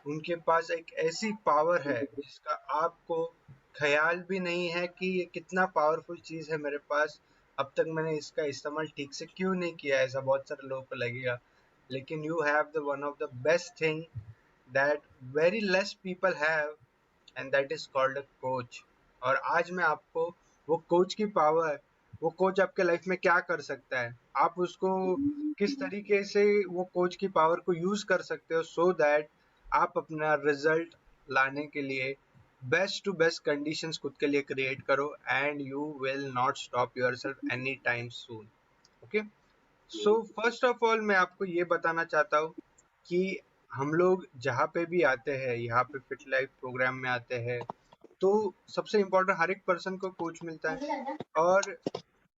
उनके पास एक ऐसी पावर है जिसका आपको ख्याल भी नहीं है कि ये कितना पावरफुल चीज है मेरे पास, अब तक मैंने इसका इस्तेमाल ठीक से क्यों नहीं किया, ऐसा बहुत सारे लोगों को लगेगा। लेकिन you have the one of the best thing that very less people have, and that is called a coach. और आज मैं आपको वो कोच की पावर, वो कोच आपके लाइफ में क्या कर सकता है, आप उसको किस तरीके से वो कोच की पावर को यूज कर सकते हो सो दैट आप अपना रिजल्ट लाने के लिए बेस्ट टू बेस्ट कंडीशंस खुद के लिए क्रिएट करो, and you will not stop yourself any time soon. Okay, so first of all मैं आपको ये बताना चाहता हूँ कि हम लोग जहाँ पे भी आते हैं, यहाँ पे फिट लाइफ प्रोग्राम में आते हैं, तो सबसे इम्पोर्टेंट हर एक पर्सन को कोच मिलता है। और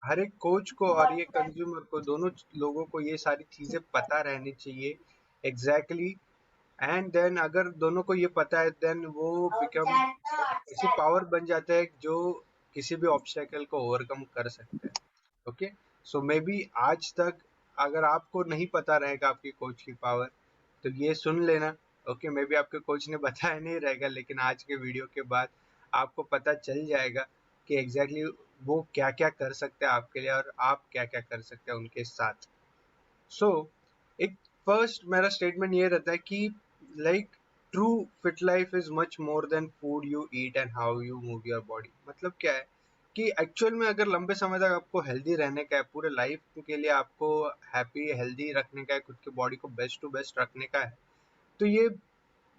हर एक कोच को और ये कंज्यूमर को, दोनों लोगों को ये सारी चीजें पता रहनी चाहिए एग्जैक्टली। एंड देन अगर दोनों को ये पता है, देन वो बिकम ऐसी पावर बन जाता है जो किसी भी ऑब्स्टेकल को ओवरकम कर सकते हैं। ओके, सो मे बी आज तक अगर आपको नहीं पता रहेगा आपकी कोच की पावर, तो ये सुन लेना। ओके, मे बी आपके कोच ने बताया नहीं रहेगा, लेकिन आज के वीडियो के बाद आपको पता चल जाएगा कि एग्जैक्टली वो क्या क्या कर सकते हैं आपके लिए और आप क्या क्या कर सकते हैं उनके साथ। सो एक फर्स्ट मेरा स्टेटमेंट ये रहता है कि like true fit life is much more than food you eat and how you move your body. मतलब क्या है कि एक्चुअल में अगर लंबे समय तक आपको हेल्दी रहने का है, पूरे लाइफ के लिए आपको हैप्पी हेल्दी रखने का है, खुद की बॉडी को बेस्ट टू बेस्ट रखने का है, तो ये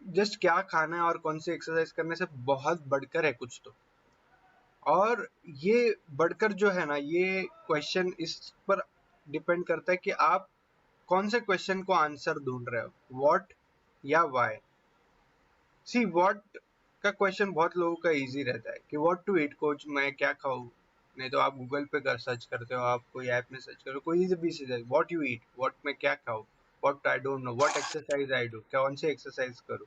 जस्ट क्या खाना है और कौन सी एक्सरसाइज करने से बहुत बढ़कर है कुछ तो। और ये बढ़कर जो है ना, ये क्वेश्चन इस पर डिपेंड करता है कि आप कौन से क्वेश्चन को आंसर ढूंढ रहे हो, व्हाट या व्हाई। सी व्हाट का क्वेश्चन बहुत लोगों का इजी रहता है कि व्हाट टू ईट कोच, मैं क्या खाऊं। नहीं तो आप गूगल पे कर सर्च करते हो, आप कोई ऐप में सर्च करो, कोई भी चीज है, व्हाट यू ईट, व्हाट मैं क्या खाऊं, what I don't no, what exercise I do, कौन सी एक्सरसाइज करूं,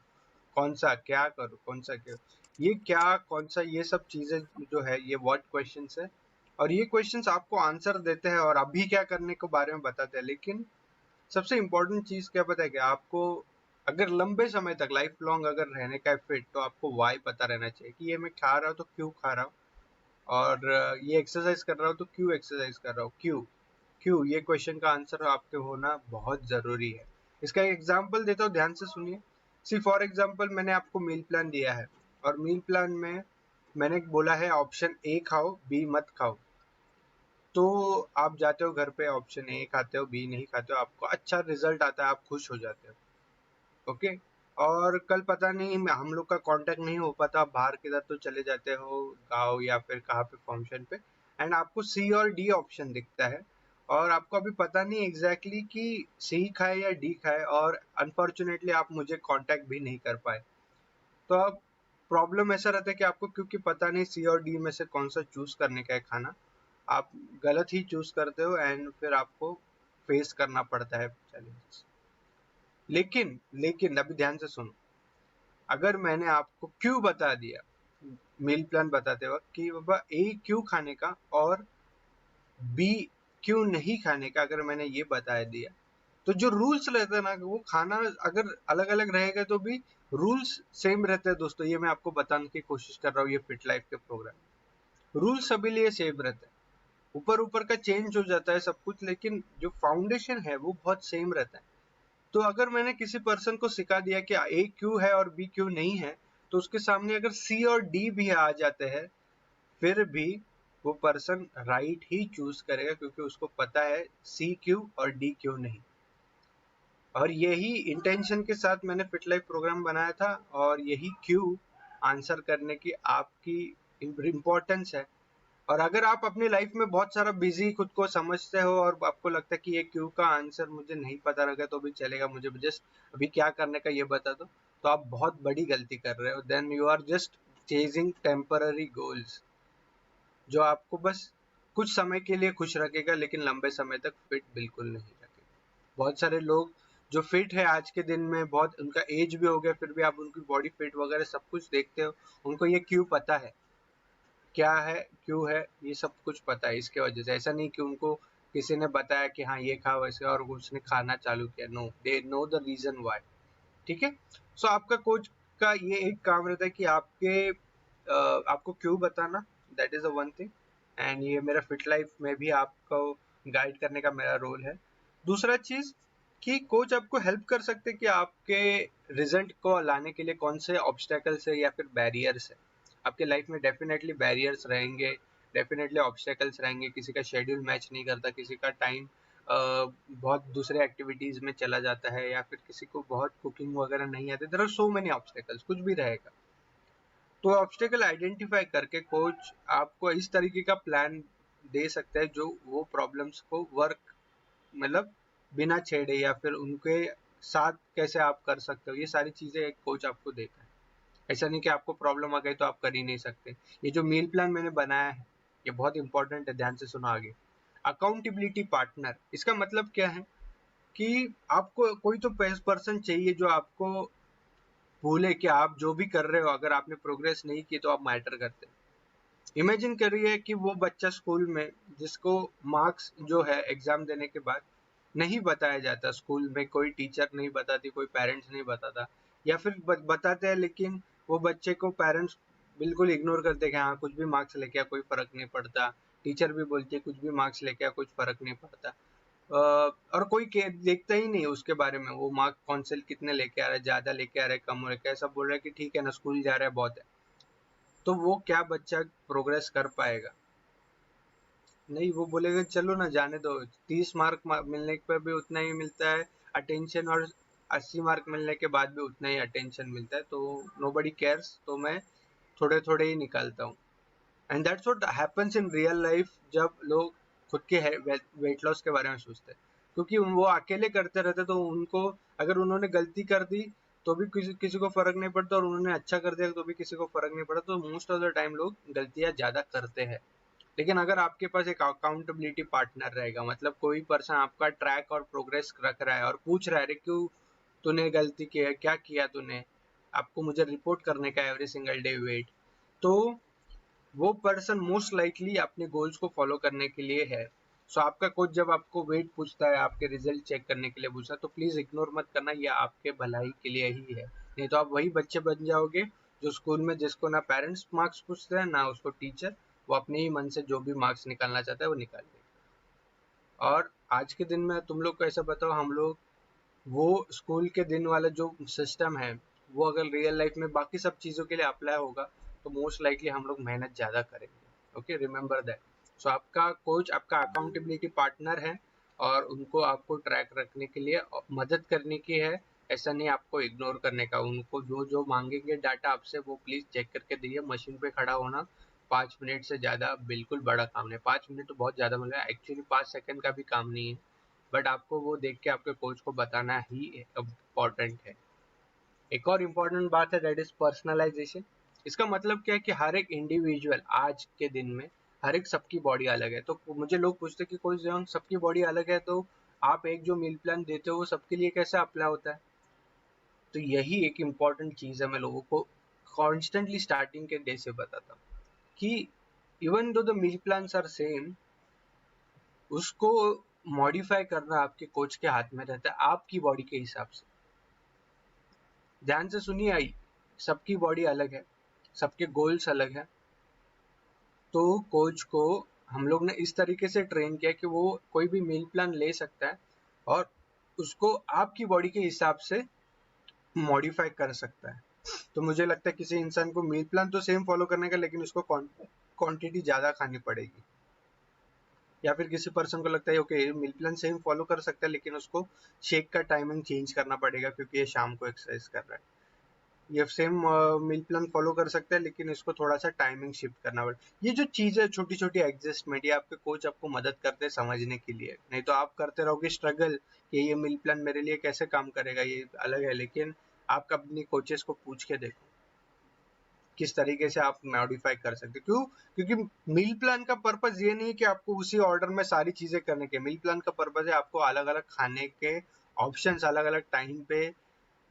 कौन सा क्या करूं, कौन सा क्या, ये क्या कौन सा, ये सब चीजें जो है ये व्हाट क्वेश्चंस है। और ये क्वेश्चंस आपको आंसर देते हैं और अभी क्या करने के बारे में बताते हैं। लेकिन सबसे इम्पोर्टेंट चीज क्या पता है कि आपको अगर लंबे समय तक लाइफ लॉन्ग अगर रहने का है फिट, तो आपको वाई पता रहना चाहिए कि ये मैं खा रहा हूँ तो क्यों खा रहा हूँ, और ये एक्सरसाइज कर रहा हूँ तो क्यों एक्सरसाइज कर रहा हूँ, क्यों क्यों, ये क्वेश्चन का आंसर आपके होना बहुत जरूरी है। इसका एक एग्जांपल देता हूँ, ध्यान से सुनिए। सी फॉर एग्जांपल मैंने आपको मील प्लान दिया है, और मील प्लान में मैंने बोला है ऑप्शन ए खाओ बी मत खाओ। तो आप जाते हो घर पे, ऑप्शन ए खाते हो बी नहीं खाते हो, आपको अच्छा रिजल्ट आता है, आप खुश हो जाते हो। ओके, और कल पता नहीं हम लोग का कांटेक्ट नहीं हो पाता, आप बाहर किधर तो चले जाते हो, गाँव या फिर कहाँ पे फंक्शन पे, एंड आपको सी और डी ऑप्शन दिखता है, और आपको अभी पता नहीं एग्जैक्टली कि सी खाए या डी खाए, और अनफॉर्चुनेटली आप मुझे कांटेक्ट भी नहीं कर पाए। तो अब प्रॉब्लम ऐसा रहता है कि आपको क्योंकि पता नहीं सी और डी में से कौन सा चूज करने का है खाना, आप गलत ही चूज करते हो, एंड फिर आपको फेस करना पड़ता है चैलेंजेस। लेकिन लेकिन अभी ध्यान से सुनो, अगर मैंने आपको क्यों बता दिया मील प्लान बताते वक्त कि बाबा ए क्यों खाने का और बी क्यों नहीं खाने का, अगर मैंने ये बता दिया, तो जो रूल्स रहते हैं ना, वो खाना अगर अलग अलग रहेगा तो भी रूल्स सेम रहते हैं दोस्तों। ये मैं आपको बताने की कोशिश कर रहा हूँ, ये फिट लाइफ के प्रोग्राम रूल्स सभी लिए सेम रहते हैं, ऊपर ऊपर का चेंज हो जाता है सब कुछ, लेकिन जो फाउंडेशन है वो बहुत सेम रहता है। तो अगर मैंने किसी पर्सन को सिखा दिया कि ए क्यों है और बी क्यों नहीं है, तो उसके सामने अगर सी और डी भी आ जाते हैं, फिर भी वो पर्सन राइट ही चूज करेगा, क्योंकि उसको पता है सी क्यों और डी क्यों नहीं। और यही इंटेंशन के साथ मैंने फिट लाइफ प्रोग्राम बनाया था, और यही क्यों आंसर करने की आपकी इम्पोर्टेंस है। और अगर आप अपनी लाइफ में बहुत सारा बिजी खुद को समझते हो और आपको लगता है कि ये क्यों का आंसर मुझे नहीं पता लगा तो भी चलेगा, मुझे जस्ट अभी क्या करने का ये बता दो, तो आप बहुत बड़ी गलती कर रहे हो। Then you are just chasing temporary goals, जो आपको बस कुछ समय के लिए खुश रखेगा, लेकिन लंबे समय तक फिट बिल्कुल नहीं रखेगा। बहुत सारे लोग जो फिट है आज के दिन में, बहुत उनका एज भी हो गया, फिर भी आप उनकी बॉडी फिट वगैरह सब कुछ देखते हो, उनको ये क्यों पता है, क्या है क्यों है, ये सब कुछ पता है। इसके वजह से ऐसा नहीं कि उनको किसी ने बताया कि हाँ ये खाओ ऐसे और उसने खाना चालू किया, no, they know the reason why. ठीक है। सो आपका कोच का ये एक काम रहता है कि आपको क्यों बताना, that is a one thing, and ये मेरा फिट लाइफ में भी आपको गाइड करने का मेरा रोल है। दूसरा चीज कि कोच आपको हेल्प कर सकते हैं कि आपके रिजल्ट को लाने के लिए कौन से ऑब्स्टेकल्स है या फिर बैरियर्स है। आपके लाइफ में डेफिनेटली बैरियर्स रहेंगे, डेफिनेटली ऑब्स्टेकल्स रहेंगे, किसी का शेड्यूल मैच नहीं करता, किसी का टाइम बहुत दूसरे एक्टिविटीज में चला जाता है, या फिर किसी को बहुत कुकिंग वगैरह नहीं आती। There are so many obstacles, कुछ भी रहेगा। तो ऑब्स्टेकल आइडेंटिफाई करके कोच आपको इस तरीके का प्लान दे सकता है जो वो प्रॉब्लम्स को वर्क मतलब बिना छेड़े या फिर उनके साथ कैसे आप कर सकते हो, ये सारी चीजें एक कोच आपको देता है। ऐसा नहीं कि आपको प्रॉब्लम आ गई तो आप कर ही नहीं सकते। ये जो मील प्लान मैंने बनाया है ये बहुत इंपॉर्टेंट है, ध्यान से सुनो आगे। अकाउंटेबिलिटी पार्टनर, इसका मतलब क्या है कि आपको कोई तो पर्सन चाहिए जो आपको बोले कि आप जो भी कर रहे हो, अगर आपने प्रोग्रेस नहीं की तो आप मैटर करते। इमेजिन करिए कि वो बच्चा स्कूल में जिसको मार्क्स जो है एग्जाम देने के बाद नहीं बताया जाता, स्कूल में कोई टीचर नहीं बताती, कोई पेरेंट्स नहीं बताता, या फिर बताते हैं लेकिन वो बच्चे को पेरेंट्स बिल्कुल इग्नोर करते हैं कि हाँ कुछ भी मार्क्स लेके आ कोई फर्क नहीं पड़ता, टीचर भी बोलती है कुछ भी मार्क्स लेके आ कुछ फर्क नहीं पड़ता। और कोई देखता ही नहीं उसके बारे में, वो मार्क्स कौन से कितने लेके आ रहा है, ज्यादा लेके आ रहा है कम लेके आ रहा है, सब बोल रहा है कि ठीक है ना स्कूल जा रहा है बहुत है। तो वो क्या बच्चा प्रोग्रेस कर पाएगा? नहीं, वो बोलेगा चलो ना जाने दो, 30 मार्क मिलने पर भी उतना ही मिलता है अटेंशन, और 80 मार्क मिलने के बाद भी उतना ही अटेंशन मिलता है, तो नोबडी केयर्स, तो मैं थोड़े थोड़े ही निकालता हूँ। And that's what happens in real life जब लोग खुद के वेट लॉस के बारे में सोचते हैं, क्योंकि वो अकेले करते रहते तो उनको, अगर उन्होंने गलती कर दी तो भी किसी किसी को फर्क नहीं पड़ता, और उन्होंने अच्छा कर दिया तो भी किसी को फर्क नहीं पड़ता, तो मोस्ट ऑफ द टाइम लोग गलतियां ज्यादा करते हैं। लेकिन अगर आपके पास एक अकाउंटेबिलिटी पार्टनर रहेगा, मतलब कोई पर्सन आपका ट्रैक और प्रोग्रेस रख रहा है और पूछ रहा है क्यों तूने गलती की है, क्या किया तूने, आपको मुझे रिपोर्ट करने का एवरी सिंगल डे वेट, तो वो पर्सन मोस्ट लाइकली अपने गोल्स को फॉलो करने के लिए है। सो आपका कोच जब आपको वेट पूछता है, आपके रिजल्ट चेक करने के लिए पूछता है, तो प्लीज इग्नोर मत करना, ये आपके भलाई के लिए ही है। नहीं तो आप वही बच्चे बन जाओगे जो स्कूल में जिसको ना पेरेंट्स मार्क्स पूछते हैं ना उसको टीचर, वो अपने ही मन से जो भी मार्क्स निकालना चाहता है वो निकाल देगा। और आज के दिन में तुम लोग को ऐसा बताओ, हम लोग वो स्कूल के दिन वाला जो सिस्टम है वो अगर रियल लाइफ में बाकी सब चीज़ों के लिए अप्लाई होगा तो मोस्ट लाइकली हम लोग मेहनत ज़्यादा करेंगे। Okay, remember that. सो आपका कोच आपका अकाउंटेबिलिटी पार्टनर है, और उनको आपको ट्रैक रखने के लिए मदद करने की है, ऐसा नहीं आपको इग्नोर करने का। उनको जो जो मांगेंगे डाटा आपसे वो प्लीज़ चेक करके दीजिए। मशीन पे खड़ा होना 5 मिनट से ज़्यादा बिल्कुल बड़ा काम नहीं, 5 मिनट तो बहुत ज़्यादा, मतलब एक्चुअली 5 सेकंड का भी काम नहीं है, बट आपको वो देख के आपके कोच को बताना ही इम्पोर्टेंट है। एक और इम्पोर्टेंट बात है दैट इज पर्सनलाइजेशन। इसका मतलब क्या है कि हर एक इंडिविजुअल आज के दिन में हर एक सबकी बॉडी अलग है। तो मुझे लोग पूछते हैं कि कोई जन सबकी बॉडी अलग है तो आप एक जो मील प्लान देते हो वो सबके लिए कैसे अप्लाई होता है? तो यही एक इम्पॉर्टेंट चीज़ है, मैं लोगों को कॉन्स्टेंटली स्टार्टिंग के डे से बताता हूँ कि even though the meal plans are same, उसको मॉडिफाई करना आपके कोच के हाथ में रहता है, आपकी बॉडी के हिसाब से। ध्यान से सुनिए, आई सबकी बॉडी अलग है, सबके गोल्स अलग हैं, तो कोच को हम लोग ने इस तरीके से ट्रेन किया कि वो कोई भी मील प्लान ले सकता है और उसको आपकी बॉडी के हिसाब से मॉडिफाई कर सकता है। तो मुझे लगता है किसी इंसान को मील प्लान तो सेम फॉलो करने का, लेकिन उसको क्वांटिटी ज़्यादा खानी पड़ेगी। या फिर किसी पर्सन को लगता है okay meal plan same follow कर सकता है लेकिन उसको शेक का टाइमिंग चेंज करना पड़ेगा क्योंकि ये शाम को एक्सरसाइज कर रहा है। ये सेम मील प्लान फॉलो कर सकता है लेकिन इसको थोड़ा सा टाइमिंग शिफ्ट करना पड़ेगा। ये जो चीज़ है छोटी छोटी एडजस्टमेंट, ये आपके कोच आपको मदद करते हैं समझने के लिए। नहीं तो आप करते रहोगे स्ट्रगल कि ये मील प्लान मेरे लिए कैसे काम करेगा, ये अलग है। लेकिन आप अपनी कोचेस को पूछ के देखो किस तरीके से आप मॉडिफाई कर सकते हो। क्यों? क्योंकि मील प्लान का पर्पज ये नहीं है कि आपको उसी ऑर्डर में सारी चीजें करने के। मील प्लान का पर्पज है आपको अलग अलग खाने के ऑप्शंस अलग अलग टाइम पे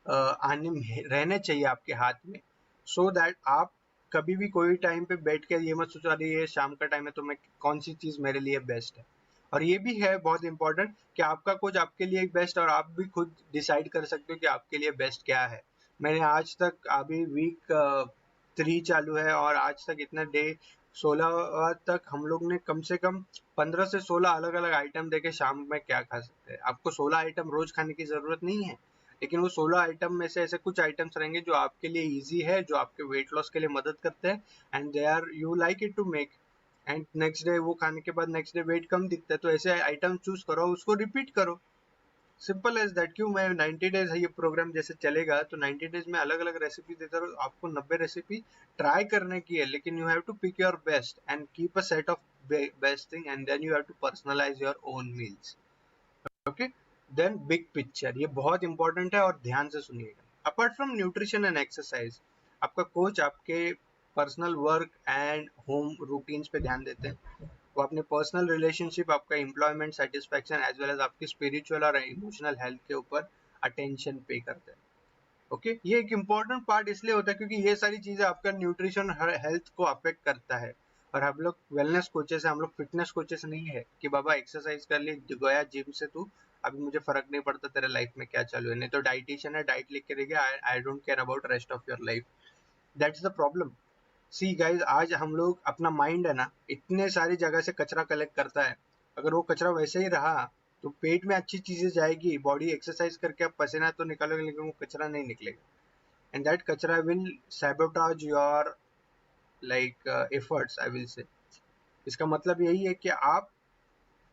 आने रहने चाहिए आपके हाथ में, सो दैट आप कभी भी कोई टाइम पे बैठ के ये मत सोचो अरे ये शाम का टाइम है तो मैं कौन सी चीज मेरे लिए बेस्ट है। और ये भी है बहुत इंपॉर्टेंट कि आपका कोच आपके लिए बेस्ट, और आप भी खुद डिसाइड कर सकते हो कि आपके लिए बेस्ट क्या है। मैंने आज तक, अभी वीक 3 चालू है और आज तक इतना डे 16 तक हम लोग ने कम से कम 15 से 16 अलग अलग आइटम देखे शाम में क्या खा सकते हैं। आपको 16 आइटम रोज खाने की जरूरत नहीं है, लेकिन वो 16 आइटम में से ऐसे कुछ आइटम्स रहेंगे जो आपके लिए इजी है, जो आपके वेट लॉस के लिए मदद करते हैं, and they are you like it to make, and next day वो खाने के बाद नेक्स्ट डे वेट कम दिखता है, तो ऐसे आइटम चूज करो, उसको रिपीट करो। Simple as that. क्यों मैं 90 डेज है ये प्रोग्राम जैसे चलेगा, तो 90 डेज में अलग अलग रेसिपी देता रहूँ, आपको 90 रेसिपी ट्राई करने की है, लेकिन you have to pick your best and keep a set of best thing, and then you have to personalise your own meals. Okay, then big picture, ये बहुत इंपॉर्टेंट है और ध्यान से सुनिएगा। Apart from nutrition and exercise, आपका coach आपके personal work and home routines पे ध्यान देते हैं। वो अपने पर्सनल रिलेशनशिप, आपका employment satisfaction as well as आपकी स्पिरिचुअल और इमोशनल हेल्थ के ऊपर अटेंशन पे करते हैं। ओके, ये एक इम्पोर्टेंट पार्ट इसलिए होता है क्योंकि ये सारी चीजें आपका न्यूट्रिशन हर हेल्थ को अफेक्ट करता है। और हम लोग वेलनेस कोचेस है, हम लोग फिटनेस कोचेस नहीं है कि बाबा एक्सरसाइज कर ली, गया जिम से तू, अभी मुझे फर्क नहीं पड़ता तेरे लाइफ में क्या चालू है, नहीं तो डाइटिशियन है, डाइट लिख के देगा, I don't care about rest of your life. That's the problem. See guys, आज हम लोग अपना माइंड है ना, इतने सारी जगह से कचरा कलेक्ट करता है, अगर वो कचरा वैसे ही रहा तो पेट में अच्छी चीजें जाएगी, बॉडी एक्सरसाइज करके आप पसीना तो निकालोगे, लेकिन वो कचरा नहीं निकलेगा, एंड दैट कचरा will sabotage your like efforts, I will say. इसका मतलब यही है कि आप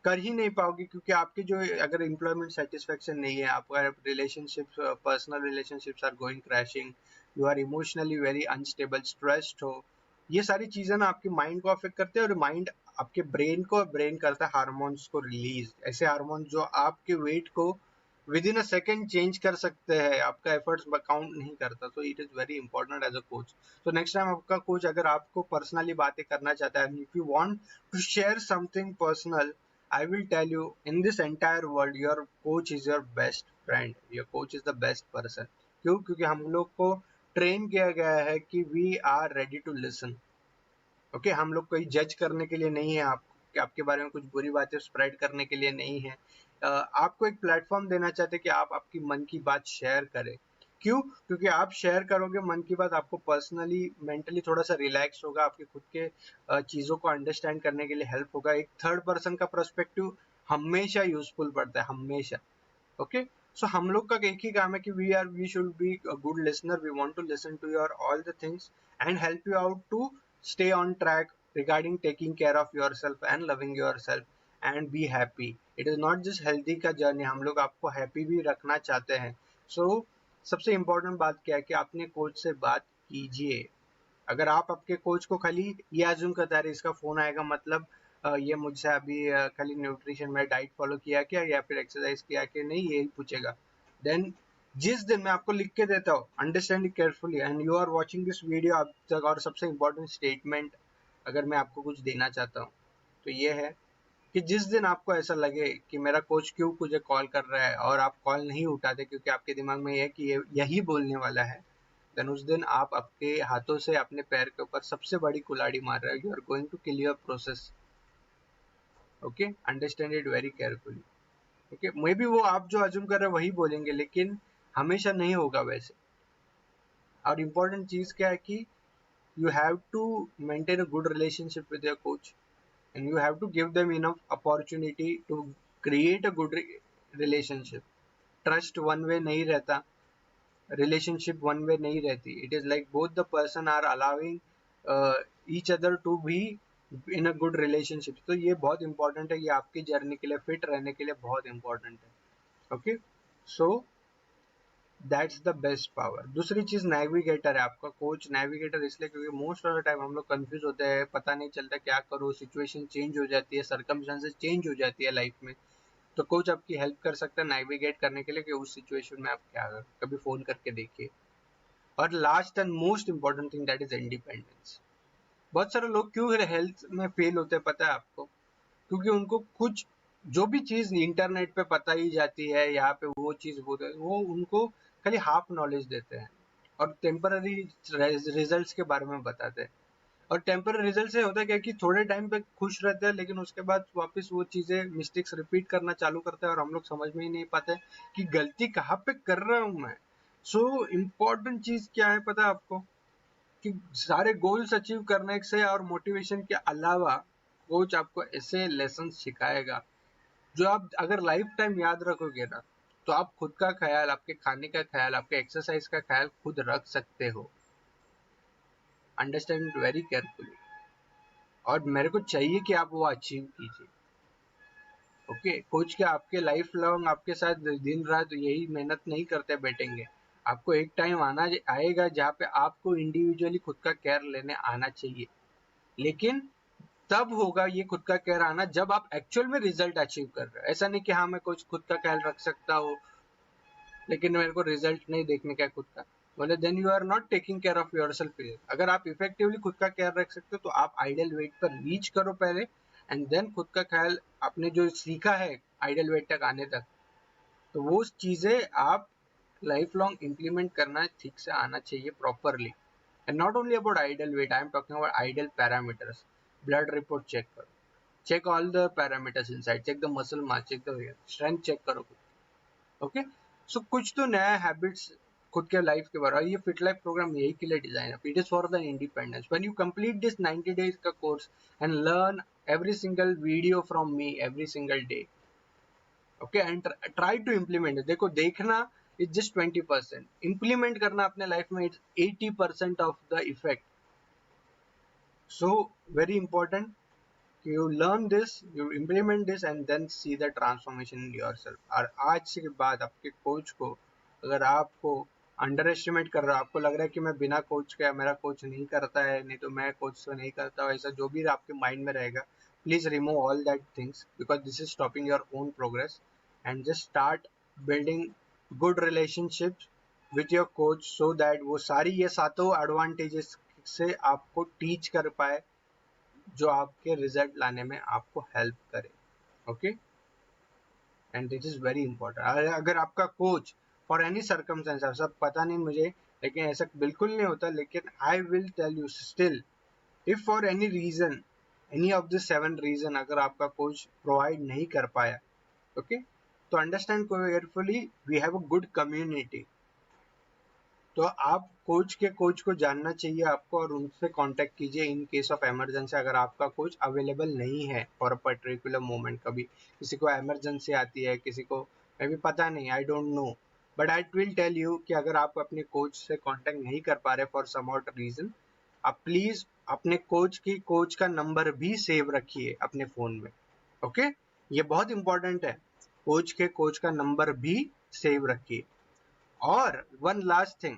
कर ही नहीं पाओगे, क्योंकि आपके जो अगर एम्प्लॉयमेंट सेटिस्फेक्शन नहीं है, आपका relationships, personal relationships are going crashing, you are emotionally very unstable, stressed हो, ये सारी चीजें ना आपके माइंड को अफेक्ट करते हैं, और माइंड आपके ब्रेन करता है हार्मोन्स को रिलीज, ऐसे हार्मोन जो आपके वेट को with in a second change कर सकते हैं, आपका एफर्ट्स काउंट नहीं करता। तो it is very important as a coach. तो नेक्स्ट टाइम आपका कोच अगर आपको पर्सनली बातें करना चाहता है, if you want to share something personal, I will tell you, in this entire world, your coach is your best friend. Your coach is the best person. क्यों? क्योंकि हम लोग को ट्रेन किया गया है कि we are ready to listen. Okay, हम लोग कोई जज करने के लिए नहीं है, कि आपके बारे में कुछ बुरी बातें स्प्रेड करने के लिए नहीं है। आपको एक प्लेटफॉर्म देना चाहते हैं कि आप आपकी मन की बात शेयर करें। क्यों? क्योंकि आप शेयर करोगे मन की बात, आपको पर्सनली मेंटली थोड़ा सा रिलैक्स होगा, आपके खुद के चीज़ों को अंडरस्टैंड करने के लिए हेल्प होगा। एक थर्ड पर्सन का पर्सपेक्टिव हमेशा यूजफुल पड़ता है, हमेशा। ओके, सो हम लोग का एक ही काम है कि we should be a good listener, we want to listen to your all the things and help you out to stay on track regarding taking care of yourself and loving yourself and be happy. It is not just healthy का journey, हम लोग आपको happy भी रखना चाहते हैं। सो सबसे important बात क्या है कि अपने कोच से बात कीजिए। अगर आप आपके कोच को खाली ये अज्यूम करता है इसका फोन आएगा मतलब ये मुझसे अभी खाली न्यूट्रिशन में डाइट फॉलो किया क्या या फिर एक्सरसाइज किया कि नहीं, यही पूछेगा, देन जिस दिन मैं आपको लिख के देता हूँ, understand carefully and you are watching this video अब तक, और सबसे इम्पोर्टेंट स्टेटमेंट अगर मैं आपको कुछ देना चाहता हूँ तो ये है कि जिस दिन आपको ऐसा लगे कि मेरा कोच क्यों मुझे कॉल कर रहा है और आप कॉल नहीं उठाते क्योंकि आपके दिमाग में ये है कि ये यही बोलने वाला है, देन उस दिन आप आपके हाथों से अपने पैर के ऊपर सबसे बड़ी कुल्हाड़ी मार रहे हो। You are going to kill your process. Okay, understand it very carefully. Okay, maybe वो आप जो अज्यूम कर रहे हो वही बोलेंगे, लेकिन हमेशा नहीं होगा वैसे। और इम्पोर्टेंट चीज क्या है कि you have to maintain a good relationship with your coach, and you have to give them enough opportunity to create a good relationship. Trust one way नहीं रहता, relationship one way नहीं रहती, it is like both the person are allowing each other to be in a good relationship. तो ये बहुत important है, ये आपकी जर्नी के लिए, फिट रहने के लिए बहुत important है। Okay, so that's the best power. दूसरी चीज नेविगेटर है, आपका कोच नेविगेटर इसलिए क्योंकि मोस्ट ऑफ द टाइम हम लोग कंफ्यूज होते हैं, पता नहीं चलता क्या करो, सिचुएशन चेंज हो जाती है, सर्कमस्टेंसेस चेंज हो जाती है लाइफ में, तो कोच आपकी हेल्प कर सकता है नेविगेट करने के लिए कि उस सिचुएशन में आप क्या करो, कभी फोन करके देखिए। और last and most important thing that is independence. बहुत सारे लोग क्यों हेल्थ में फेल होते हैं पता है आपको? क्योंकि उनको कुछ जो भी चीज इंटरनेट पे पता ही जाती है, यहाँ पे वो चीज वो उनको खाली हाफ नॉलेज देते हैं और टेम्पररी रिजल्ट्स के बारे में बताते हैं। और टेम्पररी रिजल्ट से होता है क्या कि थोड़े टाइम पे खुश रहते हैं, लेकिन उसके बाद वापस वो चीजें मिस्टेक्स रिपीट करना चालू करते हैं और हम लोग समझ में ही नहीं पाते कि गलती कहाँ पे कर रहा हूँ मैं। सो इम्पोर्टेंट चीज क्या है पता है आपको, कि सारे गोल्स अचीव करने से और मोटिवेशन के अलावा कोच आपको ऐसे लेसन सिखाएगा जो आप अगर लाइफ टाइम याद रखोगे ना, तो आप खुद का ख्याल, आपके खाने का ख्याल, आपके एक्सरसाइज का ख्याल खुद रख सकते हो। Understand it very carefully. और मेरे को चाहिए कि आप वो अचीव कीजिए। ओके, कोच क्या आपके लाइफ लॉन्ग आपके साथ दिन रात यही मेहनत नहीं करते बैठेंगे। आपको एक टाइम आना आएगा जहाँ पे आपको इंडिविजुअली खुद का केयर लेने आना चाहिए, लेकिन तब होगा ये खुद का केयर आना जब आप एक्चुअल में रिजल्ट अचीव कर रहे हो। ऐसा नहीं कि हाँ मैं कुछ खुद का ख्याल रख सकता हूँ लेकिन मेरे को रिजल्ट नहीं देखने का खुद का, बोले then you are not taking care of yourself. अगर आप इफेक्टिवली खुद का केयर रख सकते हो तो आप आइडियल वेट पर रीच करो पहले, एंड देन खुद का ख्याल आपने जो सीखा है आइडियल वेट तक आने तक, तो वो चीजें आप लाइफ लॉन्ग इम्प्लीमेंट करना ठीक से आना चाहिए properly. And not only about ideal weight, I am talking about ideal parameters. Blood report check करो, check all the parameters inside, check the muscle mass, check the strength check करो। Okay, so कुछ तो नया habits खुद के life के बारे में। ये फिट लाइफ प्रोग्राम यही के लिए डिजाइन है, it is for the independence. When you complete this 90 days का course and learn every single video from me every single day, okay, and try to implement. देखो, देखना इज जस्ट 20%, इम्प्लीमेंट करना अपने life में it's 80% of the effect. So very important, you learn this, you implement this and then see the transformation in yourself। और आज के बाद आपके कोच को, अगर आपको अंडर एस्टिमेट कर रहा है, आपको लग रहा है कि मैं बिना कोच के, मेरा कोच नहीं करता है, नहीं तो मैं कोच से नहीं करता, ऐसा जो भी आपके माइंड में रहेगा, please remove all that things because this is stopping your own progress. And just start building good relationship with your coach so that वो सारी ये सातों एडवांटेजेस से आपको टीच कर पाए जो आपके रिजल्ट लाने में आपको हेल्प करे। Okay, and this is very important. अगर आपका कोच फॉर एनी सर्कमस्टेंस, सब पता नहीं मुझे, लेकिन ऐसा बिल्कुल नहीं होता, लेकिन I will tell you still, if for any reason, any of the 7 reason अगर आपका कोच प्रोवाइड नहीं कर पाया, ओके, तो understand carefully, we have a good community. तो आप कोच को जानना चाहिए आपको, और उनसे कांटेक्ट कीजिए इन केस ऑफ इमरजेंसी। अगर आपका कोच अवेलेबल नहीं है फॉर अ पर्टिकुलर मोमेंट, कभी किसी को इमरजेंसी आती है, किसी को मे भी पता नहीं, I don't know, but I will tell you कि अगर आप अपने कोच से कांटेक्ट नहीं कर पा रहे फॉर सम आउट रीजन, आप प्लीज अपने कोच का नंबर भी सेव रखिए अपने फोन में। ओके, ये बहुत इंपॉर्टेंट है, कोच का नंबर भी सेव रखिए। और वन लास्ट थिंग,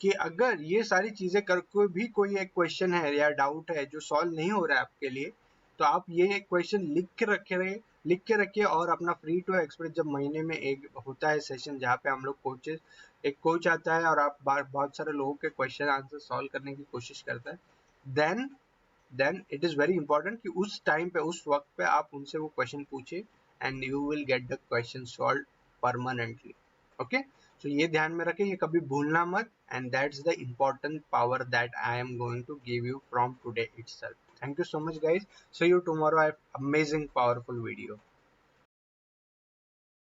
कि अगर ये सारी चीजें करके भी कोई एक क्वेश्चन है या डाउट है जो सॉल्व नहीं हो रहा है आपके लिए, तो आप ये क्वेश्चन लिख के रखिए और अपना फ्री टू एक्सप्रेस, जब महीने में एक होता है सेशन जहाँ पे हम लोग कोचेस, एक कोच आता है और आप बहुत सारे लोगों के क्वेश्चन आंसर सॉल्व करने की कोशिश करता है, then it is very important कि उस टाइम पे, उस वक्त पे आप उनसे वो क्वेश्चन पूछे and you will get the question solve permanently. Okay, so ये ध्यान में रखें, ये कभी भूलना मत, and that's the important power that I am going to give you from today itself. Thank you so much guys, see you tomorrow, I have amazing powerful video।